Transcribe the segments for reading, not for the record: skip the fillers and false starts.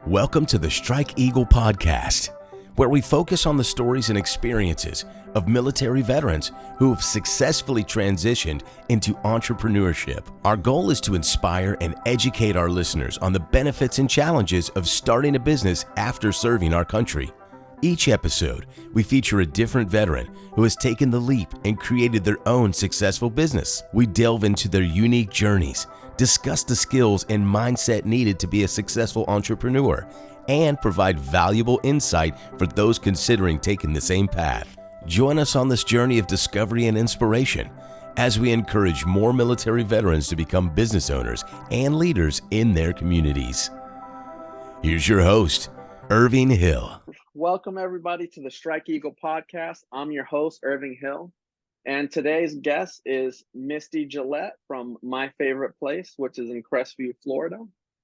Welcome to the Strike Eagle podcast, where we focus on the stories and experiences of military veterans who have successfully transitioned into entrepreneurship. Our goal is to inspire and educate our listeners on the benefits and challenges of starting a business after serving our country. Each episode, we feature a different veteran who has taken the leap and created their own successful business. We delve into their unique journeys, discuss the skills and mindset needed to be a successful entrepreneur, and provide valuable insight for those considering taking the same path. Join us on this journey of discovery and inspiration as we encourage more military veterans to become business owners and leaders in their communities. Here's your host, Irving Hill. Welcome, everybody, to the Strike Eagle podcast. I'm your host, Irving Hill, and today's guest is Misty Gillete from My Favorite Place, which is in Crestview, Florida.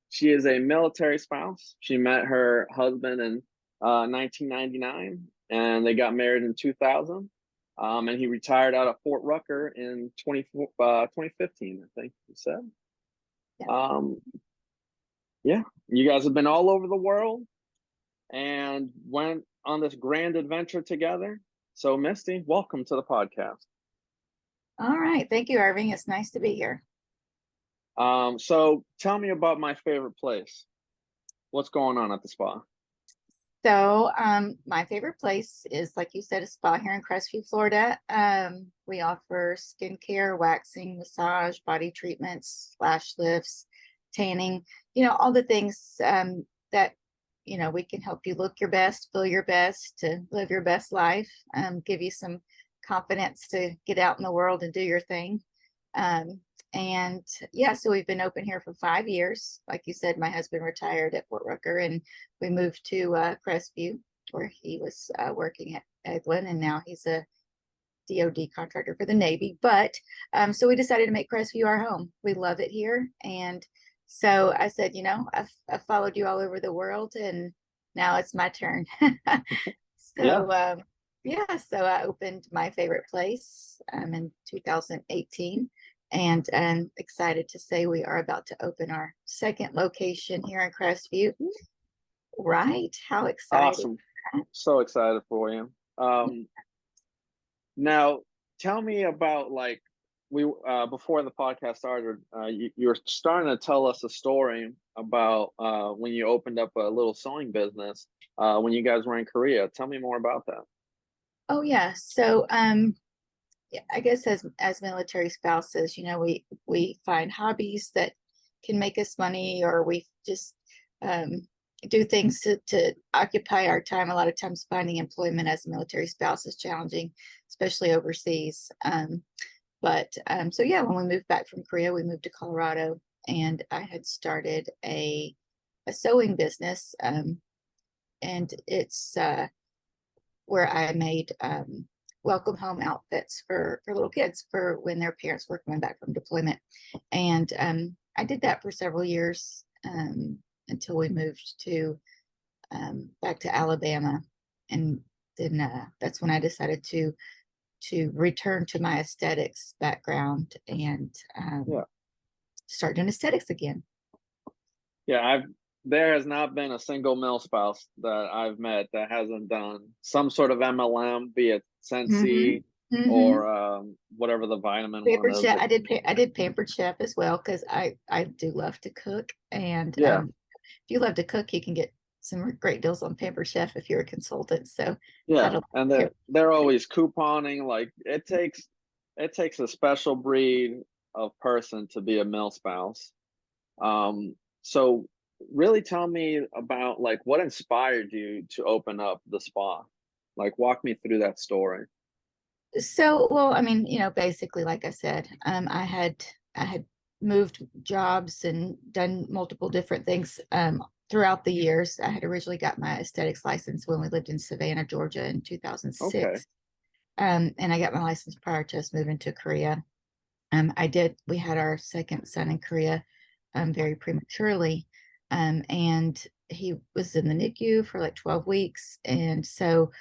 She is a military spouse. She met her husband in 1999, and they got married in 2000, and he retired out of Fort Rucker in 2015, I think he said. Yeah, you guys have been all over the world and went on this grand adventure together. So Misty, welcome to the podcast. All right. Thank you, Irving. It's nice to be here. So tell me about My Favorite Place. What's going on at the spa? So My Favorite Place is, like you said, a spa here in Crestview, Florida. We offer skincare, waxing, massage, body treatments, lash lifts, tanning, all the things that we can help you look your best, feel your best, to live your best life, give you some confidence to get out in the world and do your thing. So we've been open here for 5 years. Like you said, my husband retired at Fort Rucker, and we moved to Crestview, where he was working at Eglin, and now he's a DOD contractor for the Navy. But so we decided to make Crestview our home. We love it here, and so I said, I've followed you all over the world, and now it's my turn. So I opened My Favorite Place in 2018, and I'm excited to say we are about to open our second location here in Crestview. Right? How exciting. Awesome. So excited for you. Now, tell me about, before the podcast started, you were starting to tell us a story about when you opened up a little sewing business when you guys were in Korea. Tell me more about that. Oh yeah. So I guess as military spouses, we find hobbies that can make us money, or we just do things to occupy our time. A lot of times finding employment as a military spouse is challenging, especially overseas. When we moved back from Korea, we moved to Colorado, and I had started a sewing business, and it's where I made welcome home outfits for little kids for when their parents were coming back from deployment. And I did that for several years until we moved to back to Alabama, and then that's when I decided to return to my aesthetics background and start doing aesthetics again. Yeah, there has not been a single mil spouse that I've met that hasn't done some sort of MLM, be it Sensi or whatever the vitamin Pampered one is. Chef. I did Pampered Chef as well, because I do love to cook, and if you love to cook, you can get some great deals on Pampered Chef if you're a consultant. So and they're always couponing. Like it takes a special breed of person to be a mil spouse. So really tell me about what inspired you to open up the spa. Walk me through that story. So, well, basically, like I said, I had moved jobs and done multiple different things throughout the years. I had originally got my aesthetics license when we lived in Savannah, Georgia in 2006. Okay. And I got my license prior to us moving to Korea. We had our second son in Korea very prematurely. And he was in the NICU for 12 weeks. And so,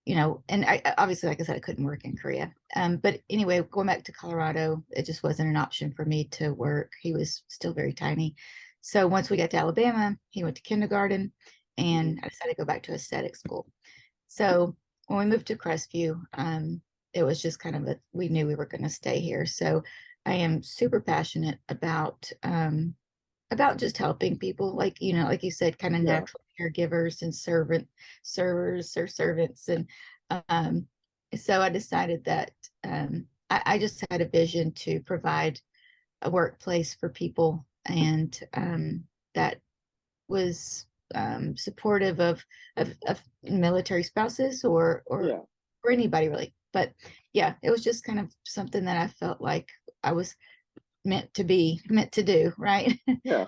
and I obviously, like I said, I couldn't work in Korea. But anyway, going back to Colorado, it just wasn't an option for me to work. He was still very tiny. So once we got to Alabama, he went to kindergarten, and I decided to go back to aesthetic school. So when we moved to Crestview, it was just kind of we knew we were going to stay here. So I am super passionate about just helping people, like, like you said, kind of Yeah. natural caregivers and servers or servants. And um, so I decided that I just had a vision to provide a workplace for people, and that was supportive of military spouses Yeah. or anybody really. But yeah, it was just kind of something that I felt like I was meant to do, right? Yeah.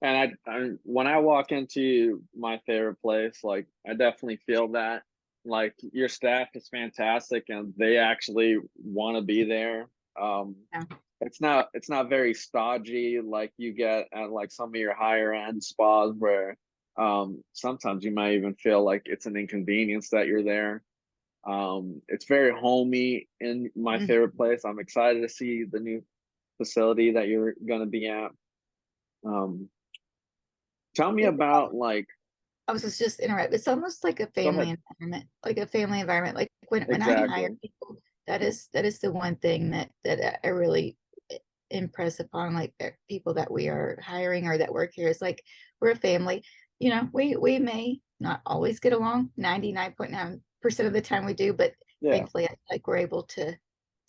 And I when I walk into my favorite place, like I definitely feel that. Like your staff is fantastic and they actually want to be there. Um, Yeah. it's not very stodgy like you get at like some of your higher end spas where sometimes you might even feel like it's an inconvenience that you're there. It's very homey in my Mhm. favorite place. I'm excited to see the new facility that you're going to be at. Um, Tell me about like I was just interrupt. It's almost like a go family ahead. environment, like a family environment. Like when I hire Exactly. people, that is the one thing that I really impress upon, like people that we are hiring or that work here, is like we're a family. We may not always get along. 99.9% of the time we do, but Yeah. thankfully, like we're able to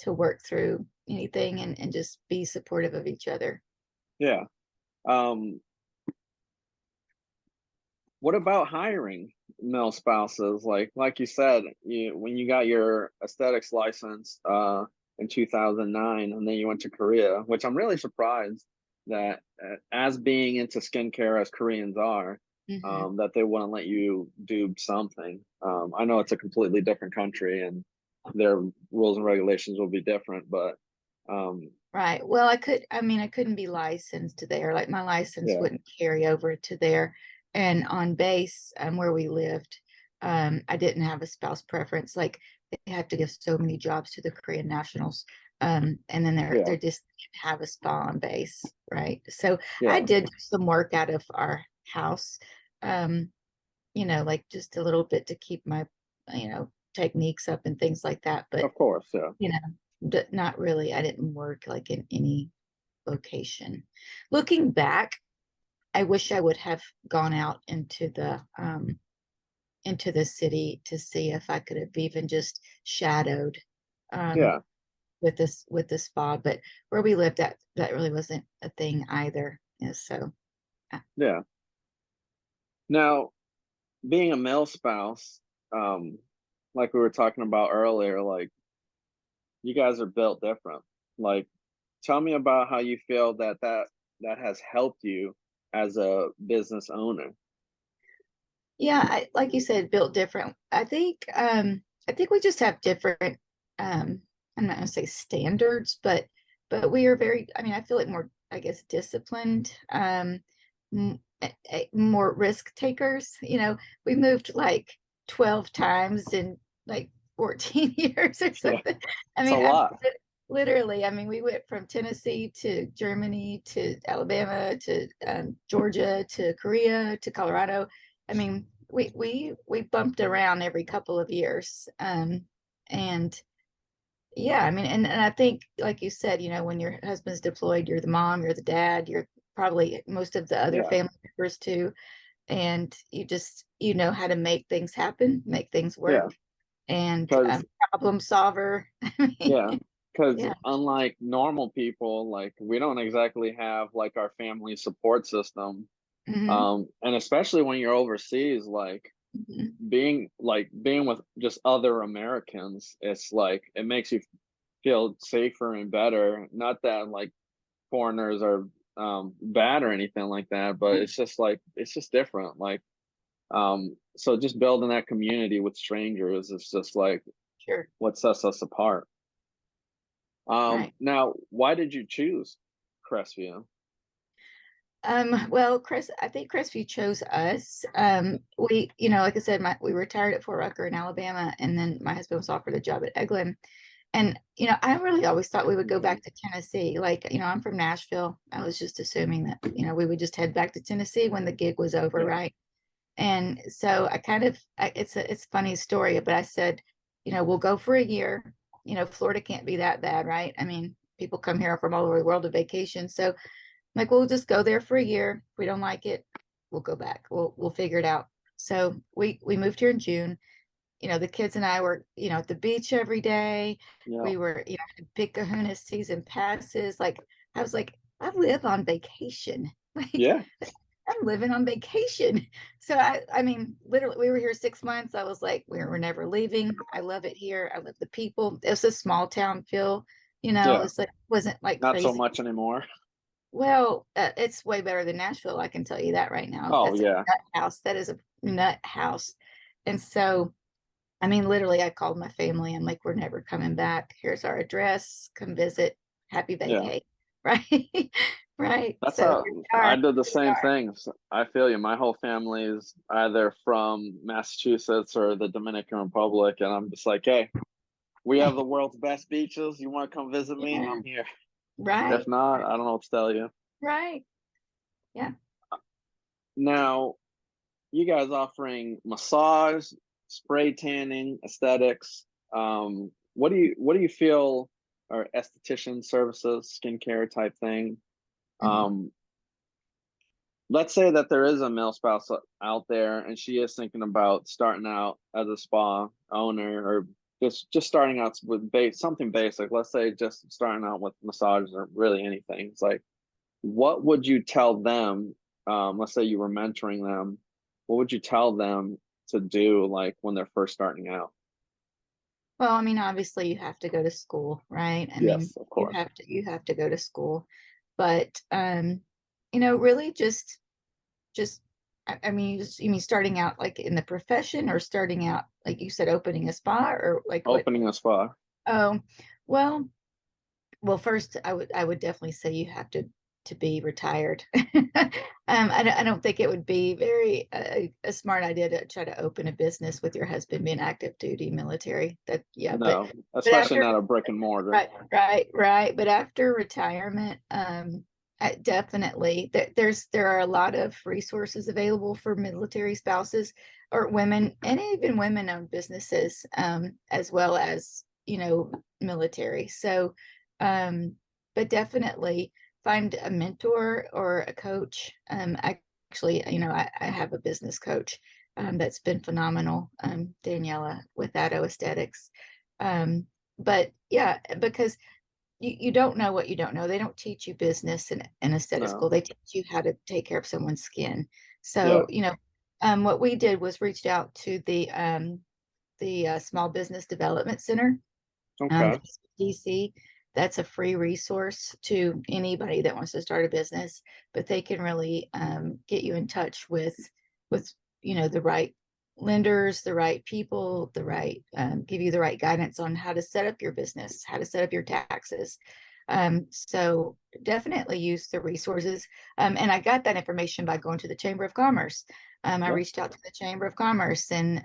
work through anything and just be supportive of each other. Yeah. Um, what about hiring male spouses? Like you said, when you got your aesthetics license in 2009 and then you went to Korea, which I'm really surprised that as being into skincare as Koreans are, Hmm. that they wouldn't let you do something. I know it's a completely different country and their rules and regulations will be different, but Right. Well, I couldn't be licensed there. Like my license yeah, wouldn't carry over to there. And on base, where we lived, I didn't have a spouse preference. Like they have to give so many jobs to the Korean nationals. And then yeah, they're just didn't have a spa on base, right? So I yeah, did do some work out of our house, um, like just a little bit to keep my, techniques up and things like that. But of course, yeah, not really. I didn't work like in any location. Looking back, I wish I would have gone out into the city to see if I could have even just shadowed um yeah, with the spa, but where we lived, that really wasn't a thing either. Yeah, so yeah. Now, being a male spouse, um, like we were talking about earlier, like you guys are built different. Like, tell me about how you feel that has helped you as a business owner. yeah, like you said, built different. I think we just have different I'm not gonna say standards, but we are very, I mean, I feel like more, I guess, disciplined, more risk takers. We moved like 12 times in like 14 years or Yeah, something. I it's a mean, lot. literally, I mean, we went from Tennessee to Germany to Alabama to Georgia to Korea to Colorado. I mean, we bumped around every couple of years. And yeah, I mean, and I think, like you said, when your husband's deployed, you're the mom, you're the dad, you're probably most of the other Yeah, family members too. And you know how to make things happen, make things yeah, work, and because problem solver. I mean, yeah, because yeah. unlike normal people, like we don't exactly have like our family support system. Hmm. And especially when you're overseas, like Hmm. being with just other Americans, it's like it makes you feel safer and better. Not that like foreigners are bad or anything like that, but it's just like it's just different. Like so just building that community with strangers is just like Sure. what sets us apart. Right. Now why did you choose Crestview? Well, I think Crestview chose us. Like I said, we retired at Fort Rucker in Alabama, and then my husband was offered a job at Eglin. And, I really always thought we would go back to Tennessee. Like, I'm from Nashville. I was just assuming that, we would just head back to Tennessee when the gig was over, Yeah. right? And so it's a funny story, but I said, we'll go for a year. Florida can't be that bad, right? I mean, people come here from all over the world to vacation. So I'm like, we'll just go there for a year. If we don't like it, we'll go back. We'll figure it out. So we moved here in June. The kids and I were, at the beach every day. Yeah. We were, had big Kahuna season passes. Like, I was like, I live on vacation. Like, Yeah. I'm living on vacation. So I mean, literally, we were here 6 months. I was like, we're never leaving. I love it here. I love the people. It's a small town feel, Yeah. it's like, wasn't like Not so crazy. much anymore. Well, it's way better than Nashville. I can tell you that right now. Oh That's a yeah. nut house. That is a nut house. And so, I mean, literally, I called my family. I'm like, we're never coming back. Here's our address. Come visit. Happy Yeah. vacay. Right. Right. That's So how here we I are. did the Here we same are. things. I feel you. My whole family is either from Massachusetts or the Dominican Republic, and I'm just like, hey, we have the world's best beaches. You want to come visit me? Yeah. I'm here. If Right. not, I don't know what to tell you. Right. Yeah. Now, you guys offering massage, spray tanning, aesthetics. What do you feel are esthetician services, skincare type thing? Mhm. Um, let's say that there is a male spouse out there and she is thinking about starting out as a spa owner or just starting out with something basic. Let's say just starting out with massages or really anything. It's like, what would you tell them? Let's say you were mentoring them. What would you tell them to do, like when they're first starting out? Well, I mean, obviously you have to go to school, right? I mean, Yes, of you course. have to go to school. But really just I mean, you mean starting out like in the profession or starting out like you said opening a spa or like what? Opening a spa. Oh, well, first I would definitely say you have to be retired. I don't think it would be very a smart idea to try to open a business with your husband being active duty military. That yeah, No, but especially after not a brick and mortar. right. But after retirement, definitely there are a lot of resources available for military spouses or women and even women-owned businesses, as well as military. So, but definitely find a mentor or a coach. Actually, I have a business coach that's been phenomenal, Daniela with Atto Aesthetics. But yeah, because you don't know what you don't know. They don't teach you business in aesthetic school. No. They teach you how to take care of someone's skin. Yeah. So, what we did was reached out to the Small Business Development Center, Okay. DC. That's a free resource to anybody that wants to start a business, but they can really get you in touch with the right lenders, the right people, the right give you the right guidance on how to set up your business, how to set up your taxes. So definitely use the resources. And I got that information by going to the Chamber of Commerce. I Yeah. reached out to the Chamber of Commerce, and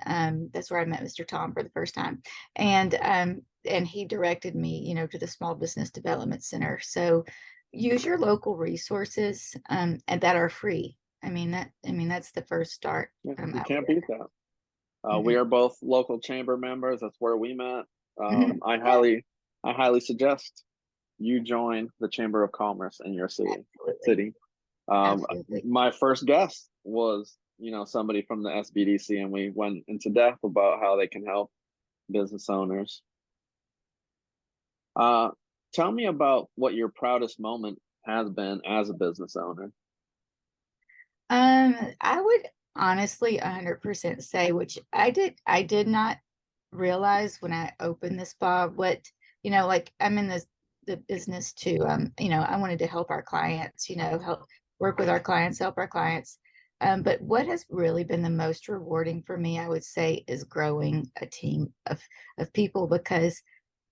that's where I met Mr. Tom for the first time. And he directed me, to the Small Business Development Center. So use your local resources, and that are free. That's the first start. Yeah. You Out can't there. beat that. We Mhm. are both local chamber members. That's where we met. Mhm. I Yeah, highly suggest you join the Chamber of Commerce in your absolutely. city. Um, Absolutely. my first guest was, somebody from the SBDC, and we went into depth about how they can help business owners. Uh, tell me about what your proudest moment has been as a business owner. I would honestly 100% say, which I did not realize when I opened this spa, what, like I'm in the business to, I wanted to help our clients, help work with our clients, help our clients. But what has really been the most rewarding for me, I would say, is growing a team of people because,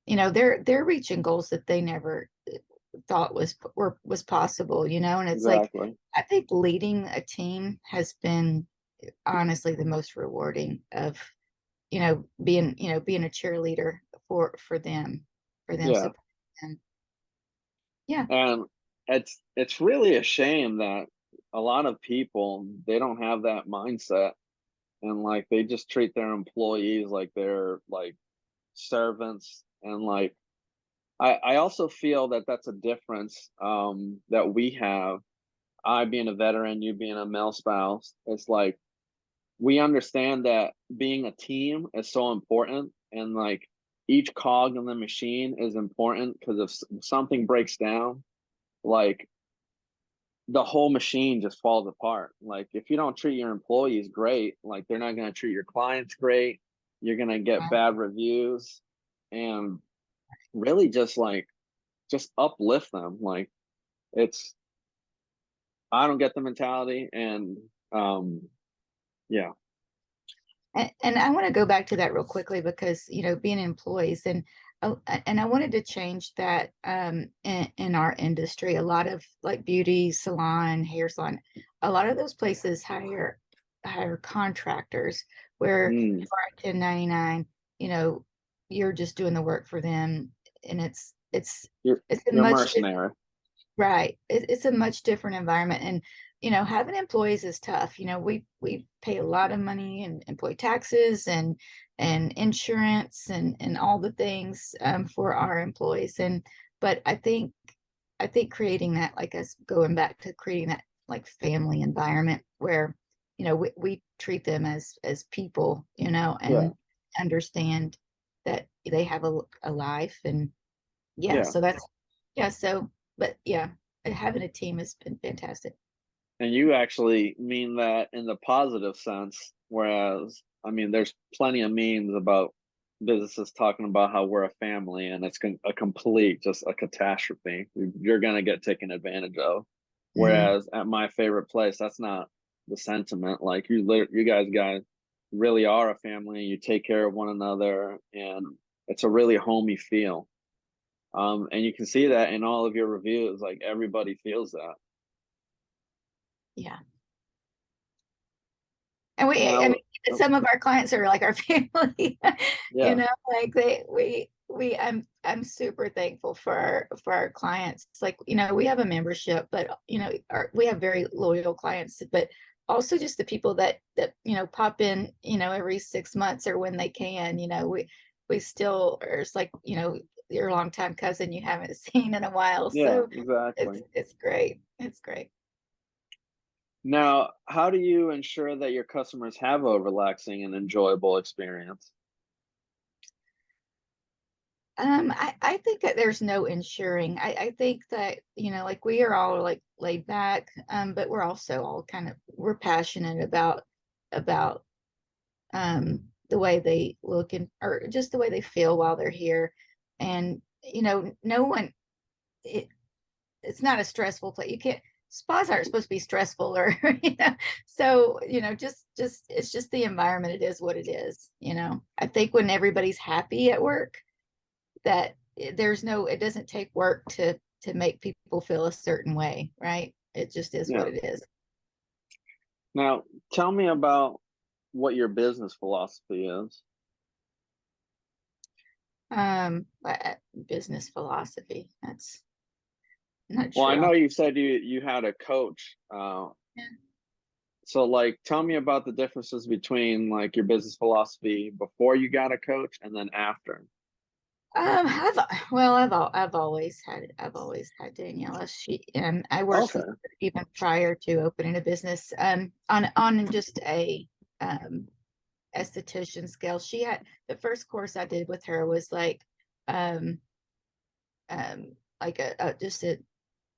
they're reaching goals that they never thought was possible, and it's like Exactly. I think leading a team has been honestly the most rewarding of being a cheerleader for them. for them, Yeah. support them. Yeah. And it's really a shame that a lot of people, they don't have that mindset, and like they just treat their employees like they're like servants. And like I also feel that that's a difference that we have. I being a veteran, you being a male spouse, it's like we understand that being a team is so important, and like each cog in the machine is important, because if something breaks down, like the whole machine just falls apart. Like if you don't treat your employees great, like they're not going to treat your clients great. You're going to get Right. bad reviews, and really just uplift them. Like it's I don't get the mentality, and yeah. And I want to go back to that real quickly because, being employees and I wanted to change that in our industry. A lot of like beauty salon, hair salon, a lot of those places hire contractors where Mm, you are 1099, you're just doing the work for them, and you're it's a you're a much mercenary. right. It's a much different environment. And, having employees is tough. We pay a lot of money and employee taxes and insurance and all the things for our employees. But I think creating that, like us going back to creating that like family environment where, we treat them as people, Yeah, and understand that they have a life. And yeah, yeah. so that's yeah, so but yeah, having a team has been fantastic. And you actually mean that in the positive sense, whereas I mean, there's plenty of memes about businesses talking about how we're a family, and it's a complete just a catastrophe. You're gonna get taken advantage of. Mm, Whereas at my favorite place, that's not the sentiment. Like you guys really are a family. You take care of one another, and it's a really homey feel. And you can see that in all of your reviews. Like everybody feels that. yeah. And I Now, mean, some of our clients are like our family, yeah, like I'm super thankful for our clients. It's like, we have a membership, but we have very loyal clients, but also just the people that pop in, every 6 months or when they can, we still are. It's like, your longtime cousin you haven't seen in a while. yeah, So exactly. it's great. It's great. Now, how do you ensure that your customers have a relaxing and enjoyable experience? I think that there's no ensuring. I think that, like we are all like laid back, but we're also all we're passionate about the way they look and or just the way they feel while they're here. And, no one it it's not a stressful place. You can't spas aren't supposed to be stressful or so, just it's just the environment. It is what it is. I think when everybody's happy at work, that it doesn't take work to make people feel a certain way, right? It just is what Yeah. it is. Now, tell me about what your business philosophy is. Business philosophy, that's not Well, I sure know on. you said you had a coach. So like tell me about the differences between like your business philosophy before you got a coach and then after. I've well, I've always had Daniela. She and I worked with Okay. her even prior to opening a business. On just a esthetician scale. She had the first course I did with her was um like a just a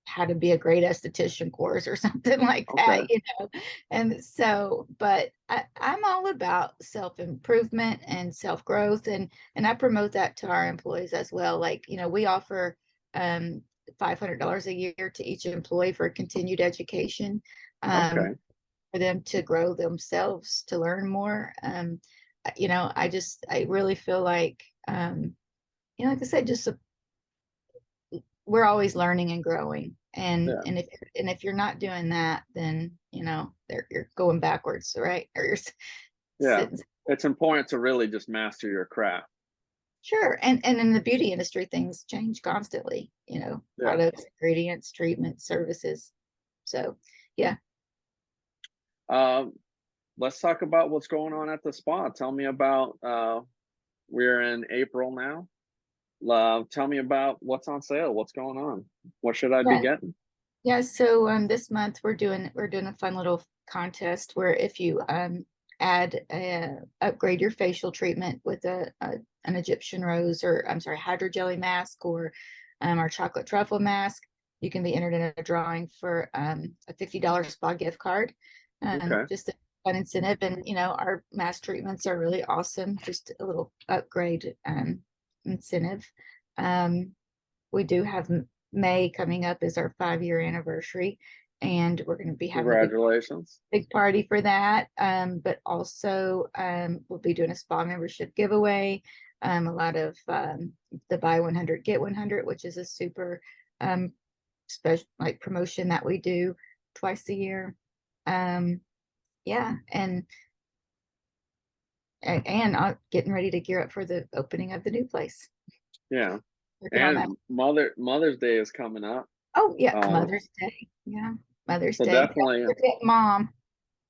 how to be a great esthetician course or something like Okay. that. And so, but I'm all about self-improvement and self-growth, and I promote that to our employees as well. Like, we offer um $500 a year to each employee for continued education, um Okay. for them to grow themselves, to learn more. I really feel like, like I said, just we're always learning and growing. And Yeah. if you're not doing that, then you're going backwards, right? Or you're Yeah. sitting. It's important to really just master your craft. Sure. And in the beauty industry, things change constantly, Yeah. products, ingredients, treatments, services. So, yeah. Let's talk about what's going on at the spa. Tell me about, we're in April now. Tell me about what's on sale. What's going on? What should I be Yeah. getting? Yeah. So, this month we're doing a fun little contest where if you, upgrade your facial treatment with an Egyptian rose, or I'm sorry, hydrogel mask, or our chocolate truffle mask, you can be entered in a drawing for a $50 spa gift card. Okay. Just a fun incentive. And our mask treatments are really awesome. Just a little upgrade incentive. We do have May coming up is our 5-year anniversary, and we're going to be having a Congratulations. big party for that. But also we'll be doing a spa membership giveaway. A lot of the buy 100 get 100, which is a super special like promotion that we do twice a year. Yeah, and getting ready to gear up for the opening of the new place. Yeah. Working on that. And Mother's Day is coming up. Oh yeah, Um, Mother's Day. Yeah, Mother's so Day. definitely, Don't forget Mom.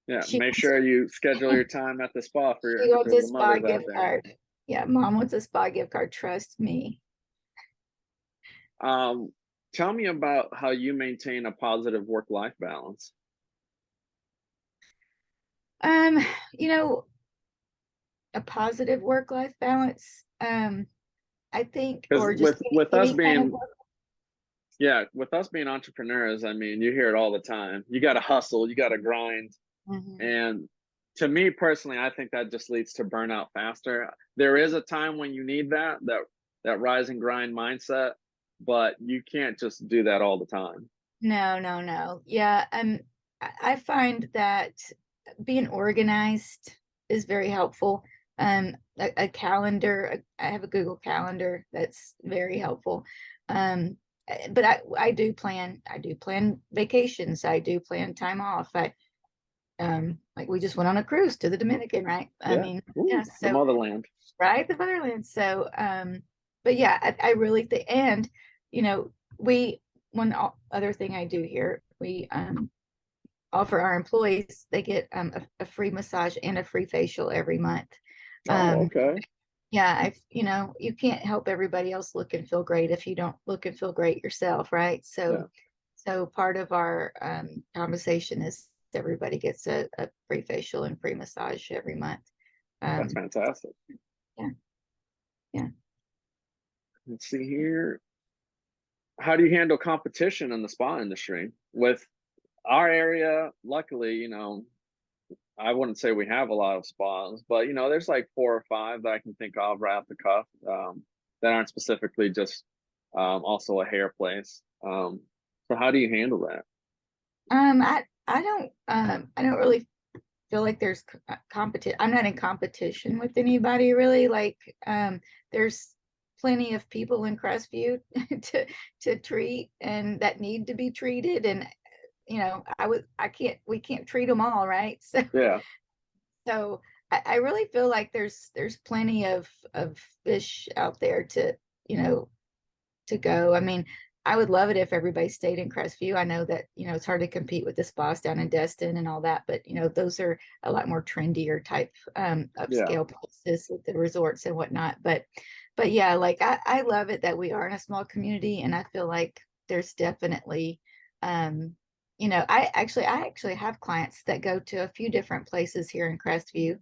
yeah, She make wants, sure you schedule your time at the spa she wants for a the spa mothers out gift there. card. Yeah, Mom wants a spa gift card. Trust me. Tell me about how you maintain a positive work-life balance. Um, you know, a positive work-life balance. I think, Because or just with us any kind of being, work. yeah, with us being entrepreneurs, I mean, you hear it all the time. You got to hustle, you got to grind. Mhm. And to me personally, I think that just leads to burnout faster. There is a time when you need that rise and grind mindset, but you can't just do that all the time. No, no, no. Yeah, I find that being organized is very helpful. A calendar, I have a Google Calendar that's very helpful. But I do plan vacations. I do plan time off. Like we just went on a cruise to the Dominican, right? I Yeah. mean, Ooh, yeah, the so motherland. right, the motherland. So, but yeah, I really think, and we other thing I do here, we offer our employees, they get a free massage and a free facial every month. Oh, Um, okay. yeah, you can't help everybody else look and feel great if you don't look and feel great yourself, right? Yeah, So part of our conversation is everybody gets a free facial and free massage every month. that's Um, fantastic. yeah, yeah. Let's see here. How do you handle competition in the spa industry? With our area, luckily, I wouldn't say we have a lot of spas, but there's like 4 or 5 that I can think of right off the cuff, that aren't specifically just also a hair place. So how do you handle that? I don't really feel like there's competition. I'm not in competition with anybody really. Like, there's plenty of people in Crestview to treat and that need to be treated. And we can't treat them all, right? So Yeah, so I really feel like there's plenty of fish out there to go. I mean, I would love it if everybody stayed in Crestview. I know that, it's hard to compete with the spas down in Destin and all that, but those are a lot more trendier type yeah, upscale places with the resorts and whatnot. But yeah, like I love it that we are in a small community, and I feel like there's definitely I actually have clients that go to a few different places here in Crestview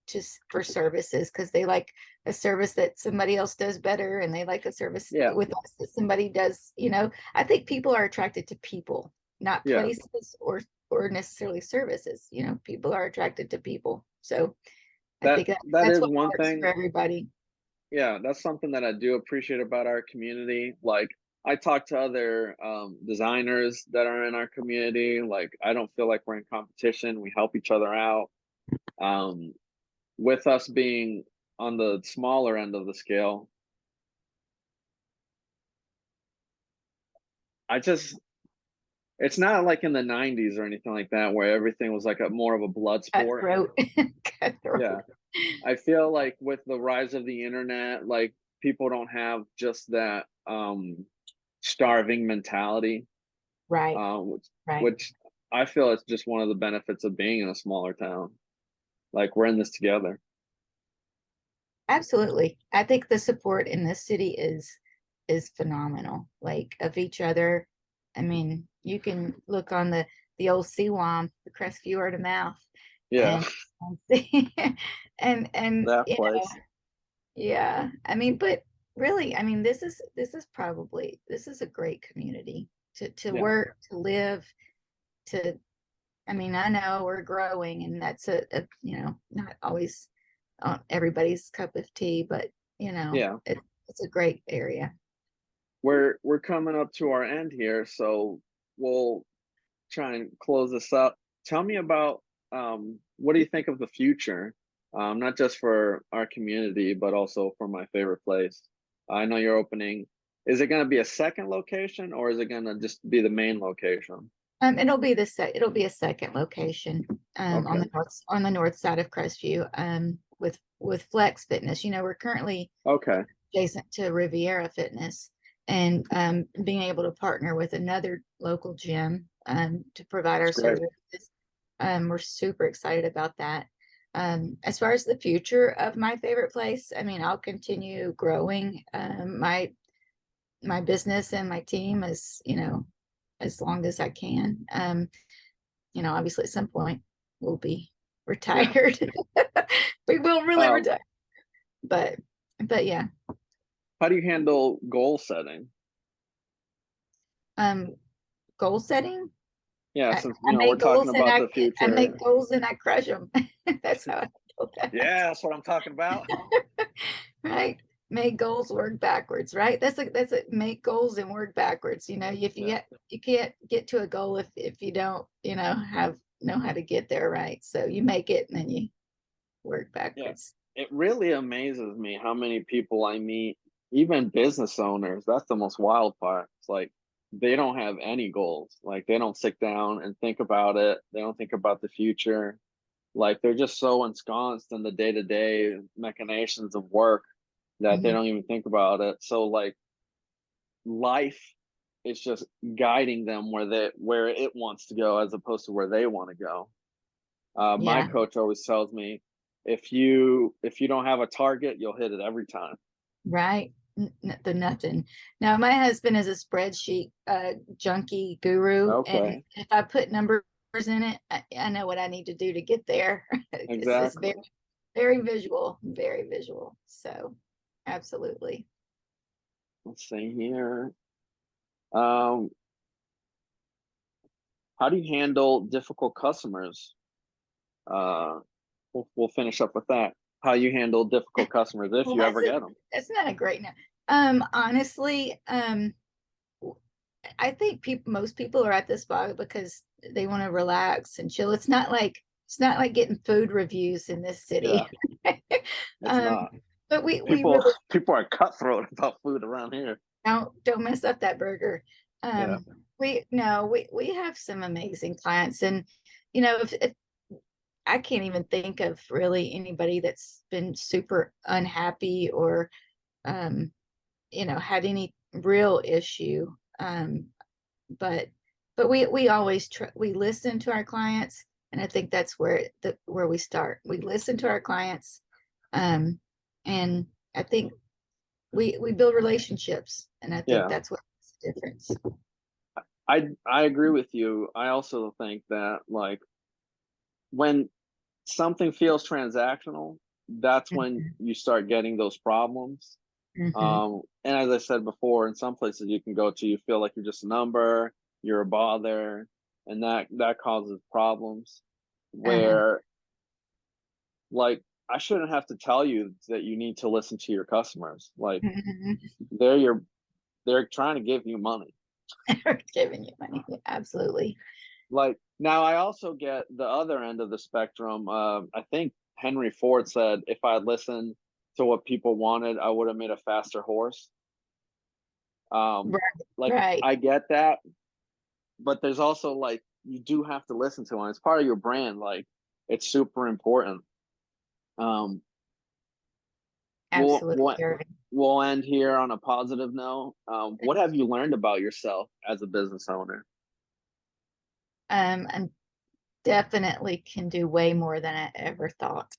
just for services because they like a service that somebody else does better, and they like a service yeah, with us that somebody does. I think people are attracted to people, not yeah. places or necessarily services. People are attracted to people. So I That think that that's is what one works for thing. everybody. Yeah, that's something that I do appreciate about our community. Like, I talk to other designers that are in our community. Like, I don't feel like we're in competition. We help each other out. Um, with us being on the smaller end of the scale, I just it's not like in the 90s or anything like that where everything was like a more of a blood sport. Cutthroat. Yeah. Cutthroat. I feel like with the rise of the internet, like people don't have just that starving mentality, Right, which right. which I feel is just one of the benefits of being in a smaller town. Like we're in this together. Absolutely. I think the support in this city is phenomenal, like of each other. I mean, you can look on the old CWAM, the Crestview word of mouth, Yeah, and see and that you know, place. yeah. I mean, but really, I mean, this is a great community to Yeah, work, to live, to I mean, I know we're growing, and that's not always everybody's cup of tea, but yeah. it's a great area. We're coming up to our end here, so we'll try and close this up. Tell me about what do you think of the future? Not just for our community, but also for my favorite place. I know you're opening. Is it going to be a second location, or is it going to just be the main location? It'll be a second location Okay, on the north side of Crestview with Flex Fitness. We're currently okay, adjacent to Riviera Fitness, and being able to partner with another local gym to provide that's our great. services. We're super excited about that. As far as the future of my favorite place, I mean, I'll continue growing my business and my team as long as I can. Obviously at some point we'll be Yeah. retired. We will really Um, retire. But yeah. how do you handle goal setting? Um, Goal setting. Yeah, I, since I we're make talking goals and about the I future. make goals and I crush them. That's how I do that. Yeah, that's what I'm talking about. Right. Make goals, work backwards, right? That's a make goals and work backwards. If Yeah, you can't get to a goal if you don't, know how to get there, right? So you make it and then you work yeah. backwards. It really amazes me how many people I meet, even business owners. That's the most wild part. It's like they don't have any goals. Like they don't sit down and think about it. They don't think about the future. Like they're just so ensconced in the day-to-day machinations of work that they Mhm. don't even think about it. So like life is just guiding them where it wants to go as opposed to where they want to go. My Yeah, coach always tells me if you don't have a target, you'll hit it every time. right. The nothing. Now, my husband is a spreadsheet junkie guru, and Okay, if I put numbers in it, I know what I need to do to get there. It's exactly. very, very visual, very visual. So, absolutely. Let's see here. Um, how do you handle difficult customers? We'll finish up with that. How you handle difficult customers if Well, you ever get them. that's not a great now. Honestly, I think most people are at this spot because they want to relax and chill. It's not like getting food reviews in this Yeah, city. it's um, not. but we People really people are cutthroat about food around here. don't mess up that burger. Yeah, We no we have some amazing clients, and if I can't even think of really anybody that's been super unhappy or um, had any real issue. But we always we listen to our clients, and I think that's where we start. We listen to our clients, um, and I think we build relationships, and I think yeah. that's what makes the difference. I agree with you. I also think that like when something feels transactional, that's when you start getting those problems. Mm-hmm. And as I said before, in some places you can go to, you feel like you're just a number, you're a bother, and that causes problems. Uh-huh. Where like I shouldn't have to tell you that you need to listen to your customers. Like Mm-hmm. they're your they're trying to give you money. Giving you money, absolutely. Like now, I also get the other end of the spectrum. I think Henry Ford said, "If I had listened to what people wanted, I would have made a faster horse." Um, Right, like right. I get that, but there's also like you do have to listen to it. It's part of your brand. Like it's super important. Um, we'll, Absolutely, we'll, Irving. we'll end here on a positive note. What have you learned about yourself as a business owner? And definitely can do way more than I ever thought.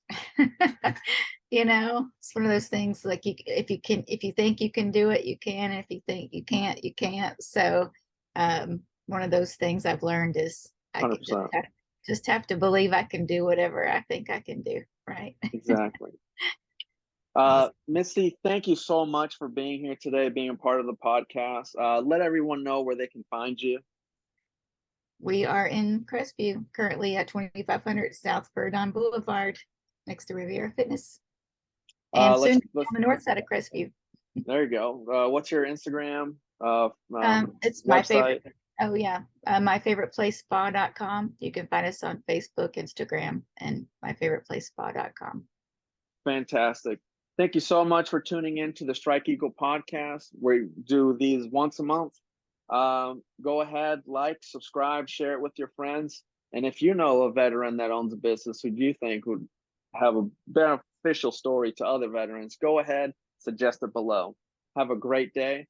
You know, it's one of those things like if you think you can do it, you can. If you think you can't, you can't. So one of those things I've learned is I can 100%. just have to believe I can do whatever I think I can do. Right. Exactly. Awesome. Misty, thank you so much for being here today, being a part of the podcast. Let everyone know where they can find you. We are in Crestview, currently at 2500 South Verdon Boulevard, next to Riviera Fitness, and soon Let's on the north side of Crestview. There you go. What's your Instagram It's my website? favorite. Oh yeah, myfavoriteplacespa.com. You can find us on Facebook, Instagram, and myfavoriteplacespa.com. Fantastic. Thank you so much for tuning in to the Strike Eagle podcast. We do these once a month. Go ahead, like, subscribe, share it with your friends. And if you know a veteran that owns a business who you think would have a beneficial story to other veterans, go ahead, suggest it below. Have a great day.